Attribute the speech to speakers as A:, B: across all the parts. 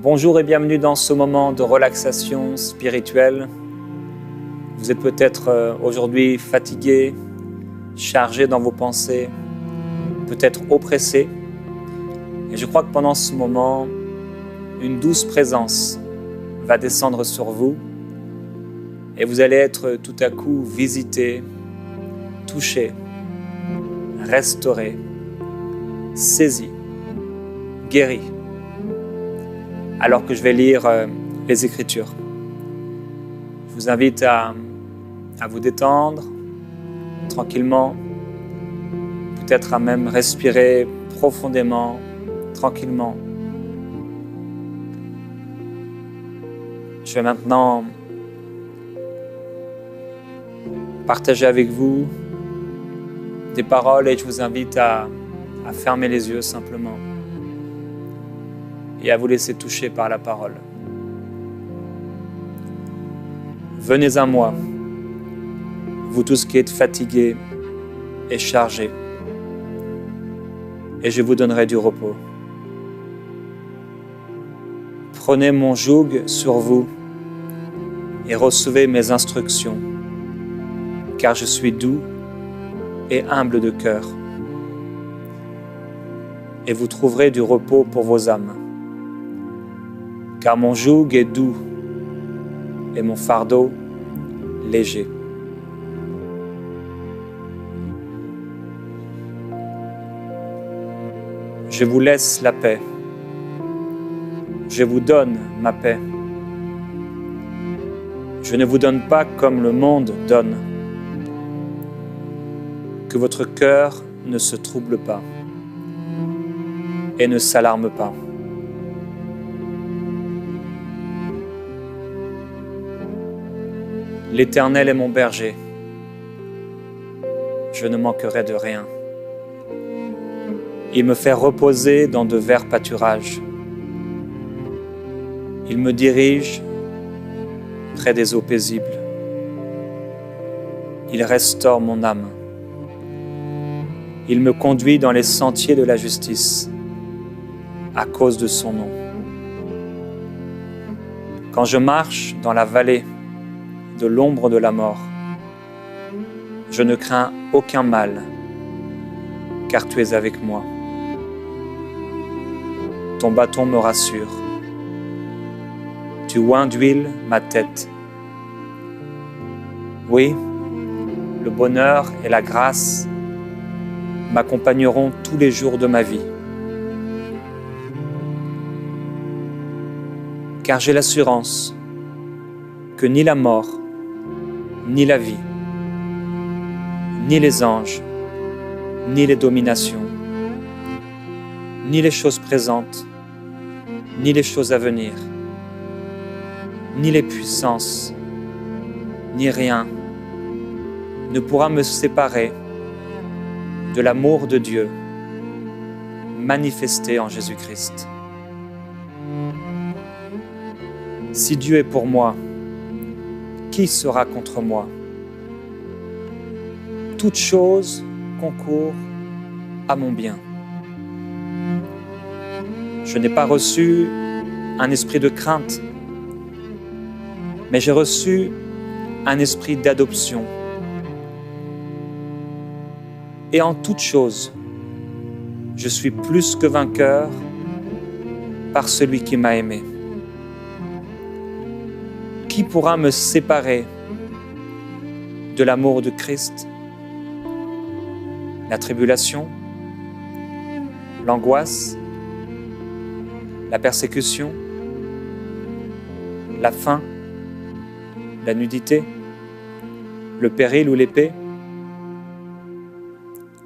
A: Bonjour et bienvenue dans ce moment de relaxation spirituelle. Vous êtes peut-être aujourd'hui fatigué, chargé dans vos pensées, peut-être oppressé. Et je crois que pendant ce moment, une douce présence va descendre sur vous et vous allez être tout à coup visité, touché, restauré, saisi, guéri. Alors que je vais lire les Écritures. Je vous invite à vous détendre tranquillement, peut-être à même respirer profondément, tranquillement. Je vais maintenant partager avec vous des paroles et je vous invite à fermer les yeux simplement et à vous laisser toucher par la parole. Venez à moi, vous tous qui êtes fatigués et chargés, et je vous donnerai du repos. Prenez mon joug sur vous et recevez mes instructions, car je suis doux et humble de cœur, et vous trouverez du repos pour vos âmes. Car mon joug est doux et mon fardeau léger. Je vous laisse la paix. Je vous donne ma paix. Je ne vous donne pas comme le monde donne. Que votre cœur ne se trouble pas et ne s'alarme pas. L'Éternel est mon berger, je ne manquerai de rien. Il me fait reposer dans de verts pâturages. Il me dirige près des eaux paisibles. Il restaure mon âme. Il me conduit dans les sentiers de la justice, à cause de son nom. Quand je marche dans la vallée de l'ombre de la mort, je ne crains aucun mal, car tu es avec moi. Ton bâton me rassure. Tu oins d'huile ma tête. Oui, le bonheur et la grâce m'accompagneront tous les jours de ma vie. Car j'ai l'assurance que ni la mort, ni la vie, ni les anges, ni les dominations, ni les choses présentes, ni les choses à venir, ni les puissances, ni rien ne pourra me séparer de l'amour de Dieu manifesté en Jésus-Christ. Si Dieu est pour moi, qui sera contre moi? Toute chose concourt à mon bien. Je n'ai pas reçu un esprit de crainte, mais j'ai reçu un esprit d'adoption. Et en toute chose, je suis plus que vainqueur par celui qui m'a aimé. Qui pourra me séparer de l'amour de Christ? La tribulation, l'angoisse, la persécution, la faim, la nudité, le péril ou l'épée?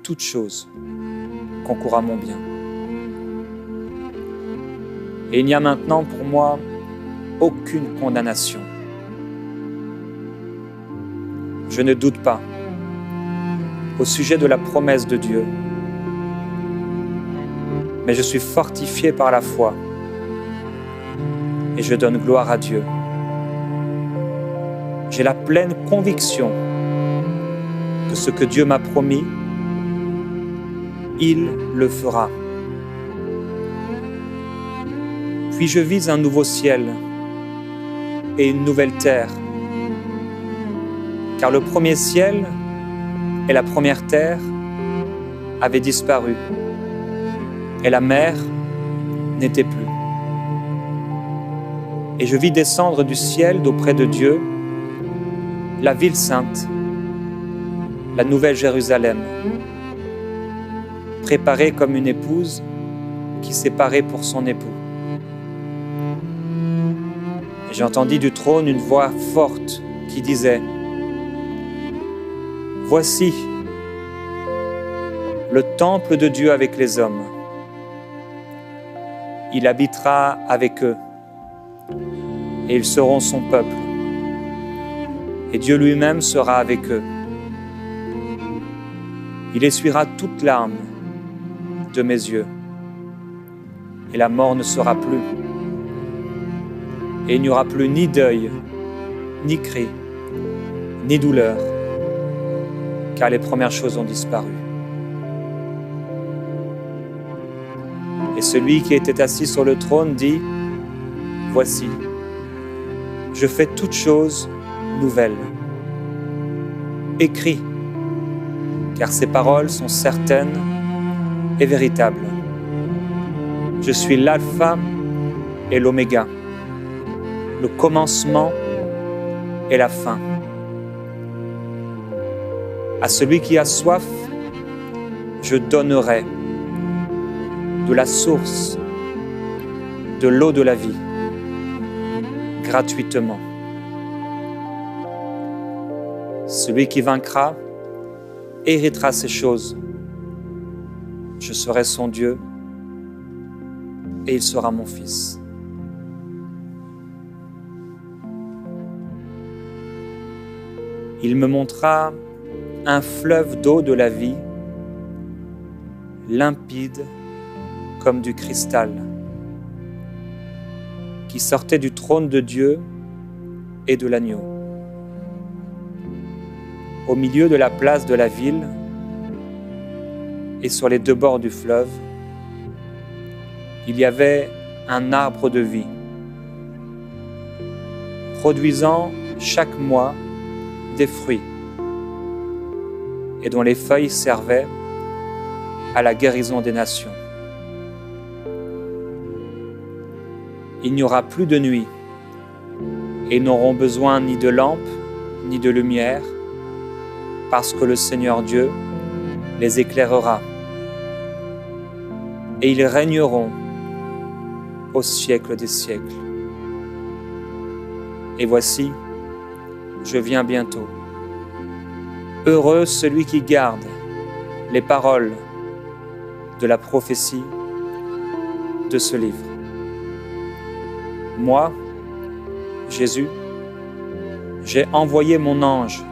A: Toute chose concourt à mon bien. Et il n'y a maintenant pour moi aucune condamnation. Je ne doute pas au sujet de la promesse de Dieu, mais je suis fortifié par la foi et je donne gloire à Dieu. J'ai la pleine conviction que ce que Dieu m'a promis, il le fera. Puis je vis un nouveau ciel et une nouvelle terre, car le premier ciel et la première terre avaient disparu, et la mer n'était plus. Et je vis descendre du ciel d'auprès de Dieu la ville sainte, la nouvelle Jérusalem, préparée comme une épouse qui s'est parée pour son époux. Et j'entendis du trône une voix forte qui disait : Voici le temple de Dieu avec les hommes. Il habitera avec eux, et ils seront son peuple. Et Dieu lui-même sera avec eux. Il essuiera toute larme de mes yeux, et la mort ne sera plus. Et il n'y aura plus ni deuil, ni cri, ni douleur, car les premières choses ont disparu. Et celui qui était assis sur le trône dit : Voici, je fais toutes choses nouvelles. Écris, car ces paroles sont certaines et véritables. Je suis l'alpha et l'oméga, le commencement et la fin. À celui qui a soif, je donnerai de la source, de l'eau de la vie, gratuitement. Celui qui vaincra héritera ces choses. Je serai son Dieu et il sera mon fils. Il me montra un fleuve d'eau de la vie, limpide comme du cristal, qui sortait du trône de Dieu et de l'agneau. Au milieu de la place de la ville et sur les deux bords du fleuve, il y avait un arbre de vie, produisant chaque mois des fruits, et dont les feuilles servaient à la guérison des nations. Il n'y aura plus de nuit, et ils n'auront besoin ni de lampe, ni de lumière, parce que le Seigneur Dieu les éclairera. Et ils régneront au siècle des siècles. Et voici, je viens bientôt. Heureux celui qui garde les paroles de la prophétie de ce livre. Moi, Jésus, j'ai envoyé mon ange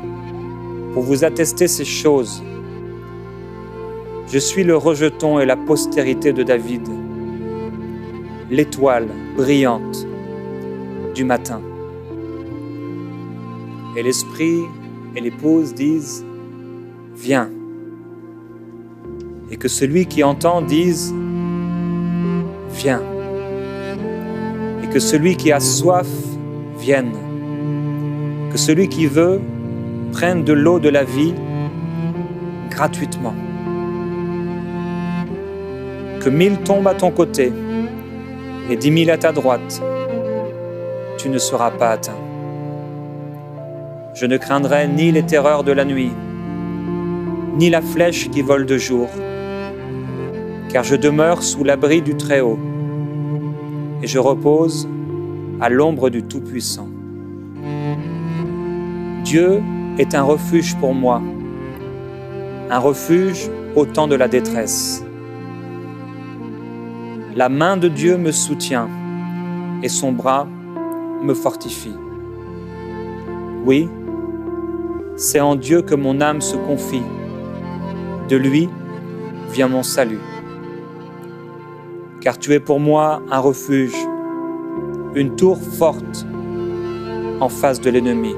A: pour vous attester ces choses. Je suis le rejeton et la postérité de David, l'étoile brillante du matin. Et l'Esprit et l'épouse disent : Viens. Et que celui qui entend dise : Viens. Et que celui qui a soif vienne. Que celui qui veut prenne de l'eau de la vie gratuitement. Que 1000 tombent à ton côté et 10 000 à ta droite, tu ne seras pas atteint. Je ne craindrai ni les terreurs de la nuit, ni la flèche qui vole de jour, car je demeure sous l'abri du Très-Haut, et je repose à l'ombre du Tout-Puissant. Dieu est un refuge pour moi, un refuge au temps de la détresse. La main de Dieu me soutient et son bras me fortifie. Oui, c'est en Dieu que mon âme se confie. De lui vient mon salut. Car tu es pour moi un refuge, une tour forte en face de l'ennemi.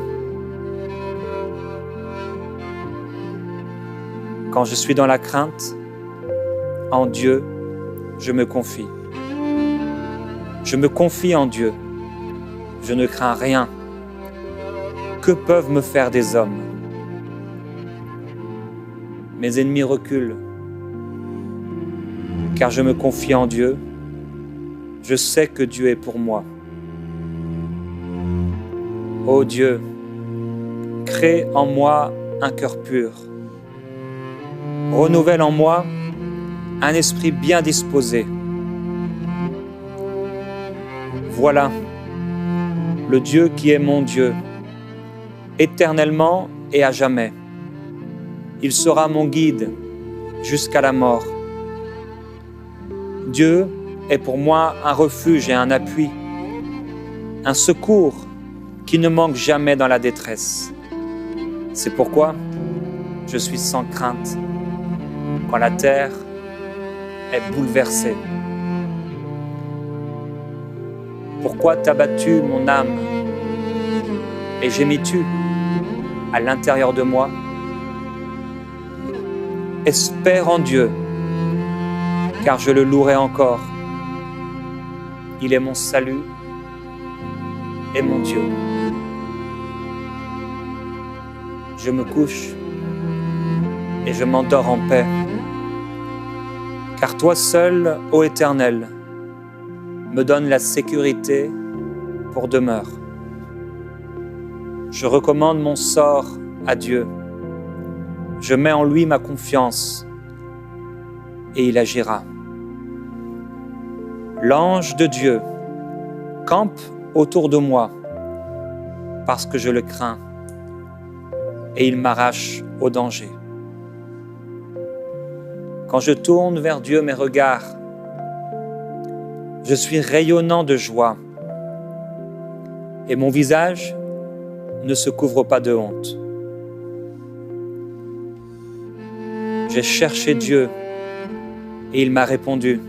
A: Quand je suis dans la crainte, en Dieu, je me confie. Je me confie en Dieu. Je ne crains rien. Que peuvent me faire des hommes? Mes ennemis reculent, car je me confie en Dieu. Je sais que Dieu est pour moi. Ô Dieu, crée en moi un cœur pur. Renouvelle en moi un esprit bien disposé. Voilà le Dieu qui est mon Dieu, éternellement et à jamais. Il sera mon guide jusqu'à la mort. Dieu est pour moi un refuge et un appui, un secours qui ne manque jamais dans la détresse. C'est pourquoi je suis sans crainte quand la terre est bouleversée. Pourquoi t'as battu mon âme et gémis-tu à l'intérieur de moi? Espère en Dieu, car je le louerai encore. Il est mon salut et mon Dieu. Je me couche et je m'endors en paix, car toi seul, ô Éternel, me donne la sécurité pour demeure. Je recommande mon sort à Dieu. Je mets en lui ma confiance et il agira. L'ange de Dieu campe autour de moi parce que je le crains et il m'arrache au danger. Quand je tourne vers Dieu mes regards, je suis rayonnant de joie et mon visage ne se couvre pas de honte. J'ai cherché Dieu et il m'a répondu.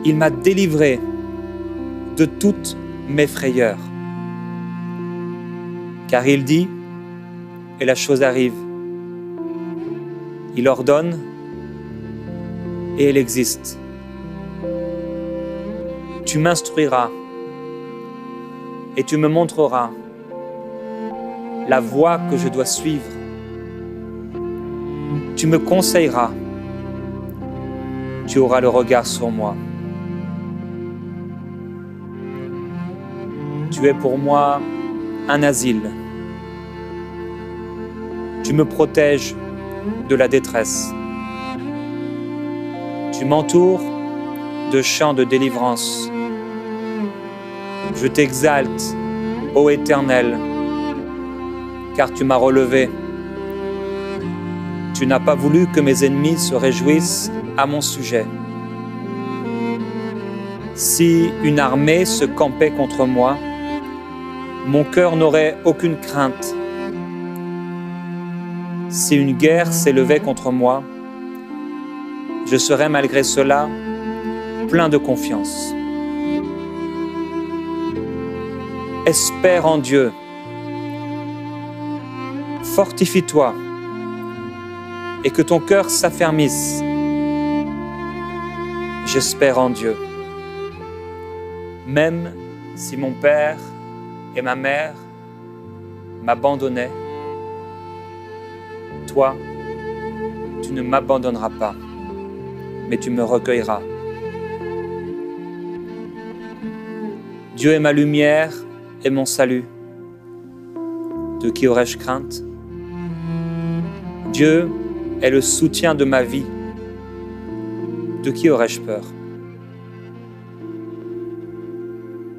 A: Il m'a délivré de toutes mes frayeurs. Car il dit et la chose arrive. Il ordonne et elle existe. Tu m'instruiras et tu me montreras la voie que je dois suivre. Tu me conseilleras. Tu auras le regard sur moi. Tu es pour moi un asile. Tu me protèges de la détresse. Tu m'entoures de chants de délivrance. Je t'exalte, ô Éternel, car tu m'as relevé. Tu n'as pas voulu que mes ennemis se réjouissent à mon sujet. Si une armée se campait contre moi, mon cœur n'aurait aucune crainte. Si une guerre s'élevait contre moi, je serais malgré cela plein de confiance. Espère en Dieu. Fortifie-toi et que ton cœur s'affermisse. J'espère en Dieu. Même si mon père et ma mère m'abandonnaient, toi, tu ne m'abandonneras pas, mais tu me recueilleras. Dieu est ma lumière et mon salut. De qui aurais-je crainte? Dieu est le soutien de ma vie. De qui aurais-je peur?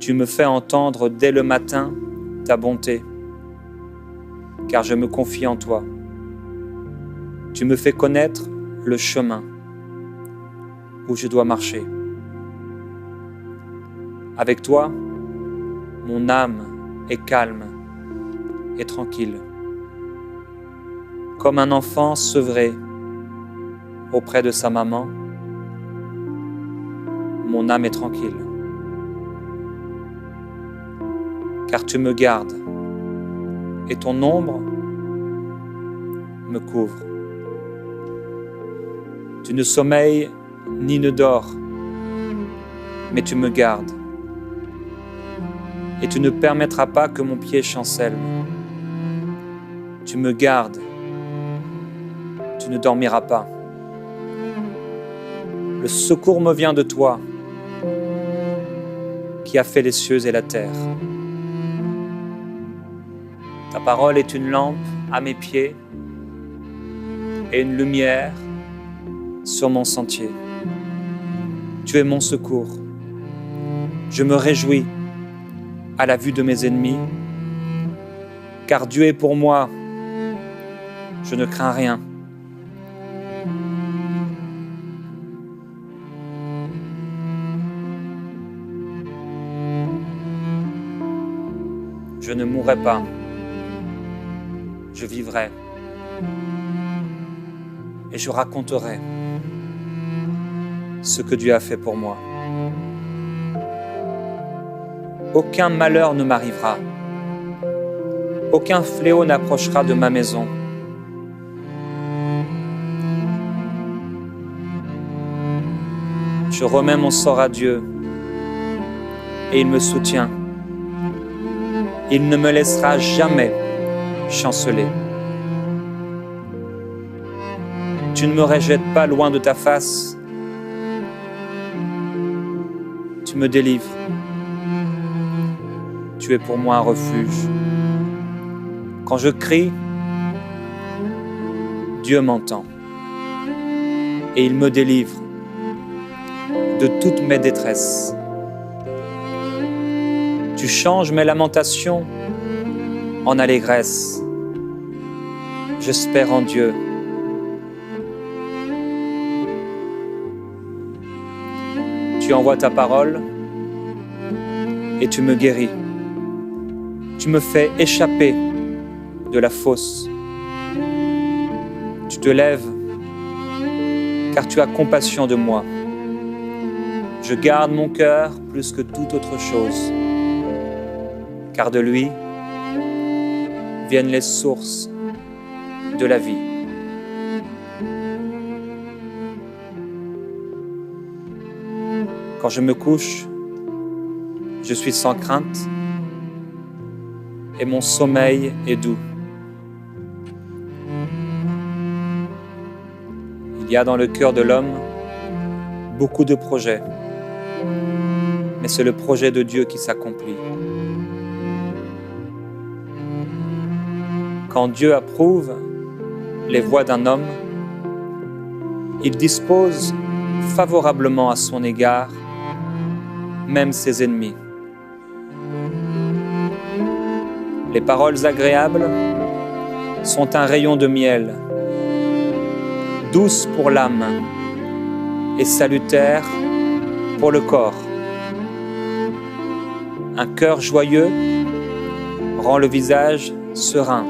A: Tu me fais entendre dès le matin ta bonté, car je me confie en toi. Tu me fais connaître le chemin où je dois marcher. Avec toi, mon âme est calme et tranquille, comme un enfant sevré auprès de sa maman. Mon âme est tranquille, car tu me gardes et ton ombre me couvre. Tu ne sommeilles ni ne dors, mais tu me gardes. Et tu ne permettras pas que mon pied chancelle. Tu me gardes. Tu ne dormiras pas. Le secours me vient de toi, qui as fait les cieux et la terre. Ta parole est une lampe à mes pieds et une lumière sur mon sentier. Tu es mon secours. Je me réjouis à la vue de mes ennemis, car Dieu est pour moi. Je ne crains rien. Je ne mourrai pas. Je vivrai. Et je raconterai ce que Dieu a fait pour moi. Aucun malheur ne m'arrivera. Aucun fléau n'approchera de ma maison. Je remets mon sort à Dieu et il me soutient. Il ne me laissera jamais chanceler. Tu ne me rejettes pas loin de ta face. Tu me délivres. Tu es pour moi un refuge. Quand je crie, Dieu m'entend et il me délivre de toutes mes détresses. Tu changes mes lamentations en allégresse. J'espère en Dieu. Tu envoies ta parole et tu me guéris. Tu me fais échapper de la fosse. Tu te lèves car tu as compassion de moi. Je garde mon cœur plus que toute autre chose, car de lui viennent les sources de la vie. Quand je me couche, je suis sans crainte et mon sommeil est doux. Il y a dans le cœur de l'homme beaucoup de projets, mais c'est le projet de Dieu qui s'accomplit. Quand Dieu approuve les voies d'un homme, il dispose favorablement à son égard même ses ennemis. Les paroles agréables sont un rayon de miel, douces pour l'âme et salutaires pour le corps. Un cœur joyeux rend le visage serein.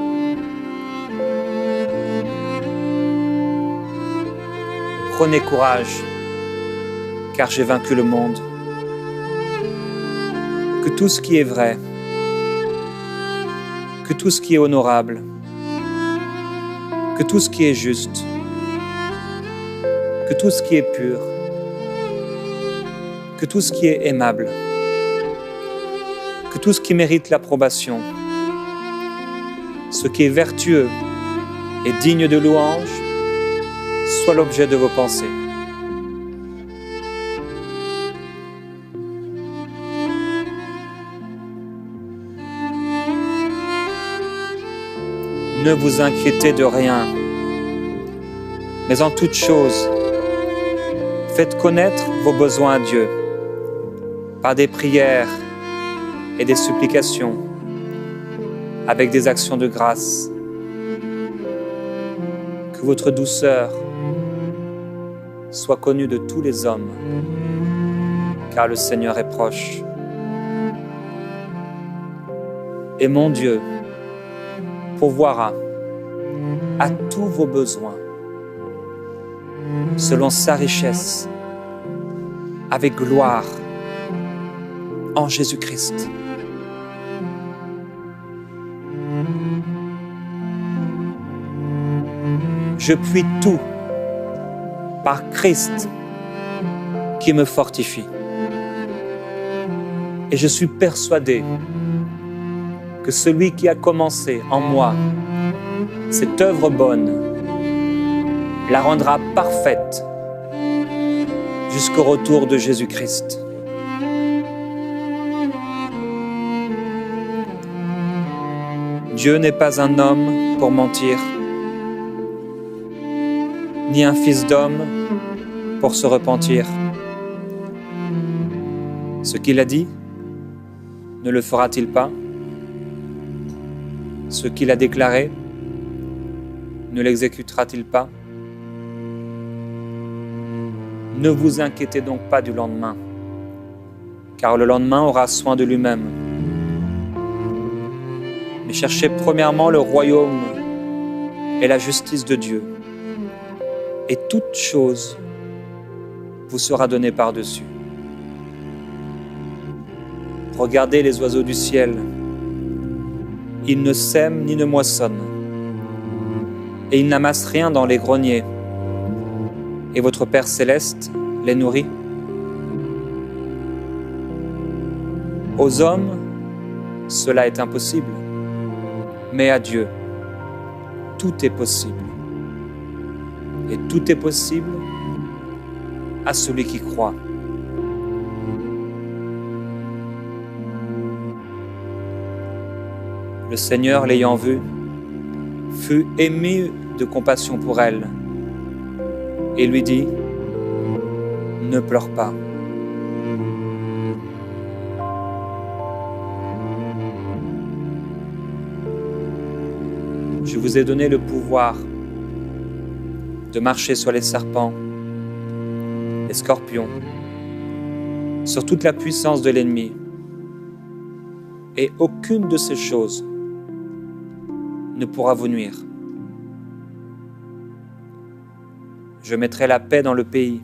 A: Prenez courage, car j'ai vaincu le monde. Que tout ce qui est vrai, que tout ce qui est honorable, que tout ce qui est juste, que tout ce qui est pur, que tout ce qui est aimable, que tout ce qui mérite l'approbation, ce qui est vertueux et digne de louange, soit l'objet de vos pensées. Ne vous inquiétez de rien, mais en toute chose, faites connaître vos besoins à Dieu par des prières et des supplications, avec des actions de grâce. Que votre douceur soit connue de tous les hommes, car le Seigneur est proche. Et mon Dieu pourvoira à tous vos besoins selon sa richesse, avec gloire en Jésus-Christ. Je puis tout par Christ qui me fortifie. Et je suis persuadé que celui qui a commencé en moi cette œuvre bonne la rendra parfaite jusqu'au retour de Jésus-Christ. Dieu n'est pas un homme pour mentir, ni un fils d'homme pour se repentir. Ce qu'il a dit, ne le fera-t-il pas? Ce qu'il a déclaré, ne l'exécutera-t-il pas? Ne vous inquiétez donc pas du lendemain, car le lendemain aura soin de lui-même. Mais cherchez premièrement le royaume et la justice de Dieu, et toute chose vous sera donnée par-dessus. Regardez les oiseaux du ciel, ils ne sèment ni ne moissonnent, et ils n'amassent rien dans les greniers. Et votre Père céleste les nourrit. Aux hommes, cela est impossible, mais à Dieu, tout est possible. Et tout est possible à celui qui croit. Le Seigneur, l'ayant vue, fut ému de compassion pour elle et lui dit: ne pleure pas. Je vous ai donné le pouvoir de marcher sur les serpents, les scorpions, sur toute la puissance de l'ennemi, et aucune de ces choses ne pourra vous nuire. Je mettrai la paix dans le pays,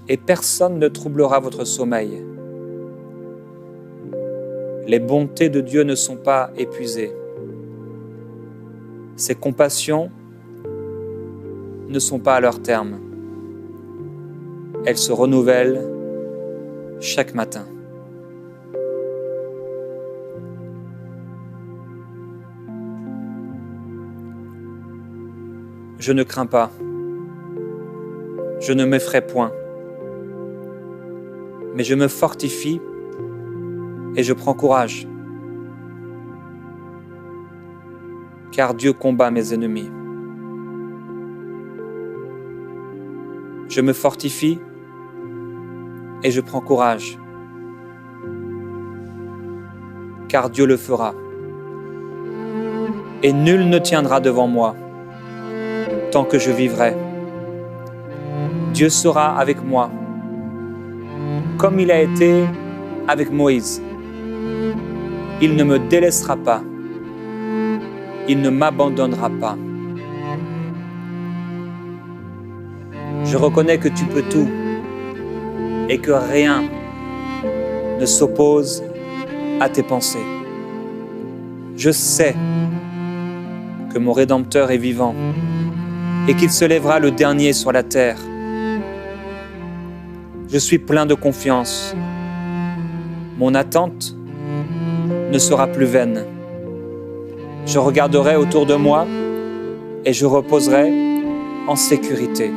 A: et personne ne troublera votre sommeil. Les bontés de Dieu ne sont pas épuisées. Ses compassions ne sont pas à leur terme. Elles se renouvellent chaque matin. Je ne crains pas. Je ne m'effraie point, mais je me fortifie et je prends courage, car Dieu combat mes ennemis. Je me fortifie et je prends courage, car Dieu le fera. Et nul ne tiendra devant moi tant que je vivrai. Dieu sera avec moi, comme il a été avec Moïse. Il ne me délaissera pas, il ne m'abandonnera pas. Je reconnais que tu peux tout et que rien ne s'oppose à tes pensées. Je sais que mon Rédempteur est vivant et qu'il se lèvera le dernier sur la terre. Je suis plein de confiance. Mon attente ne sera plus vaine. Je regarderai autour de moi et je reposerai en sécurité.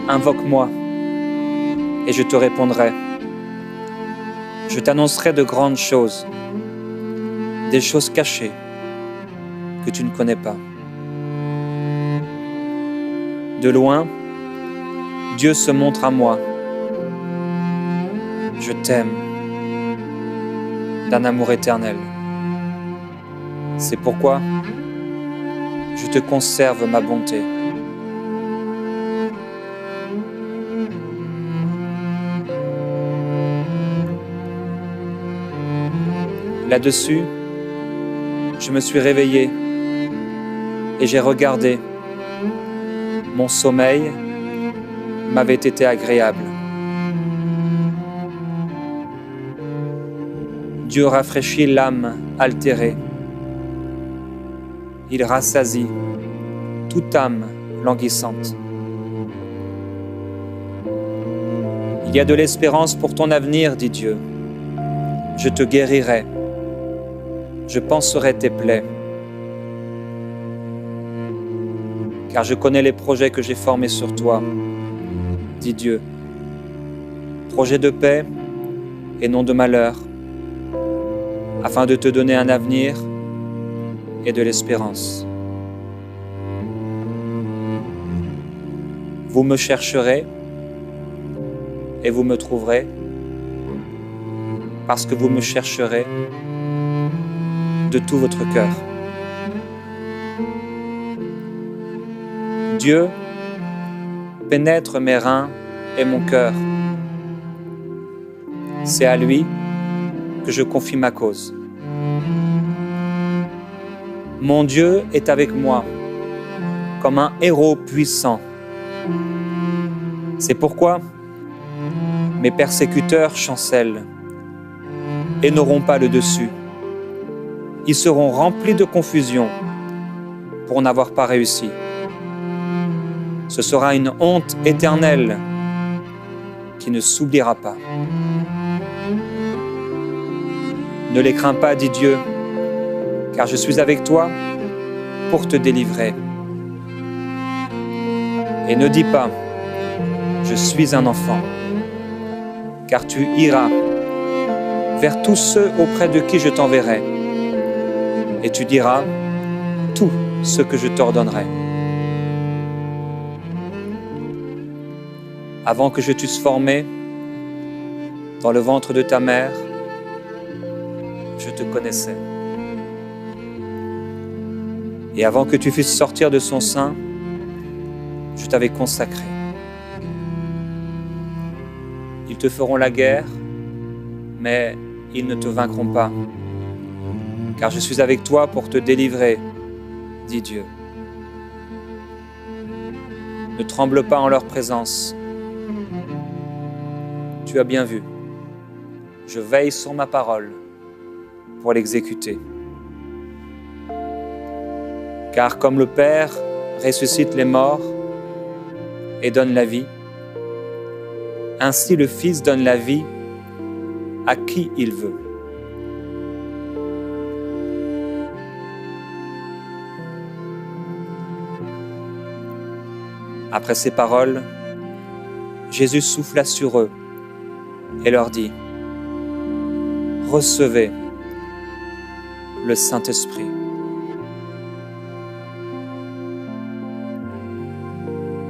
A: Invoque-moi et je te répondrai. Je t'annoncerai de grandes choses, des choses cachées que tu ne connais pas. De loin, Dieu se montre à moi. Je t'aime d'un amour éternel. C'est pourquoi je te conserve ma bonté. Là-dessus, je me suis réveillé et j'ai regardé. Mon sommeil m'avait été agréable. Dieu rafraîchit l'âme altérée. Il rassasie toute âme languissante. Il y a de l'espérance pour ton avenir, dit Dieu. Je te guérirai. Je panserai tes plaies. Car je connais les projets que j'ai formés sur toi, dit Dieu. Projets de paix et non de malheur, afin de te donner un avenir et de l'espérance. Vous me chercherez et vous me trouverez, parce que vous me chercherez de tout votre cœur. Dieu pénètre mes reins et mon cœur. C'est à lui que je confie ma cause. Mon Dieu est avec moi, comme un héros puissant. C'est pourquoi mes persécuteurs chancellent et n'auront pas le dessus. Ils seront remplis de confusion pour n'avoir pas réussi. Ce sera une honte éternelle qui ne s'oubliera pas. Ne les crains pas, dit Dieu, car je suis avec toi pour te délivrer. Et ne dis pas, je suis un enfant, car tu iras vers tous ceux auprès de qui je t'enverrai, et tu diras tout ce que je t'ordonnerai. Avant que je t'eusse formé dans le ventre de ta mère, je te connaissais. Et avant que tu fusses sortir de son sein, je t'avais consacré. Ils te feront la guerre, mais ils ne te vaincront pas, car je suis avec toi pour te délivrer, dit Dieu. Ne tremble pas en leur présence. Tu as bien vu, je veille sur ma parole pour l'exécuter. Car comme le Père ressuscite les morts et donne la vie, ainsi le Fils donne la vie à qui il veut. Après ces paroles, Jésus souffla sur eux et leur dit : recevez le Saint-Esprit.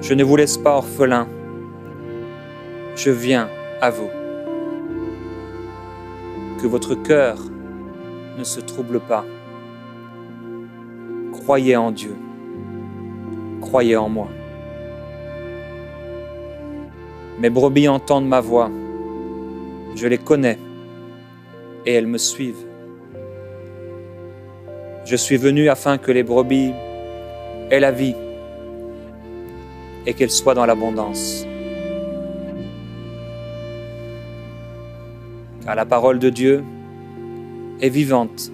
A: Je ne vous laisse pas orphelins, je viens à vous. Que votre cœur ne se trouble pas. Croyez en Dieu, croyez en moi. Mes brebis entendent ma voix, je les connais et elles me suivent. Je suis venu afin que les brebis aient la vie et qu'elles soient dans l'abondance. Car la parole de Dieu est vivante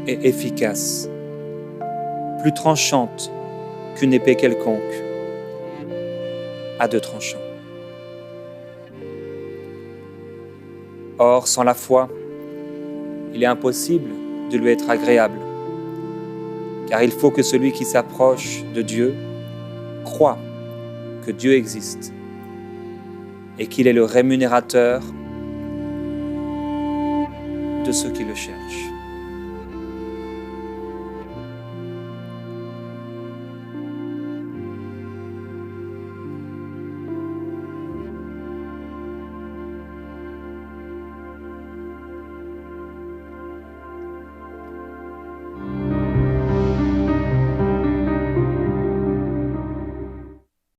A: et efficace, plus tranchante qu'une épée quelconque, à deux tranchants. Or, sans la foi, il est impossible de lui être agréable, car il faut que celui qui s'approche de Dieu croit que Dieu existe et qu'il est le rémunérateur de ceux qui le cherchent.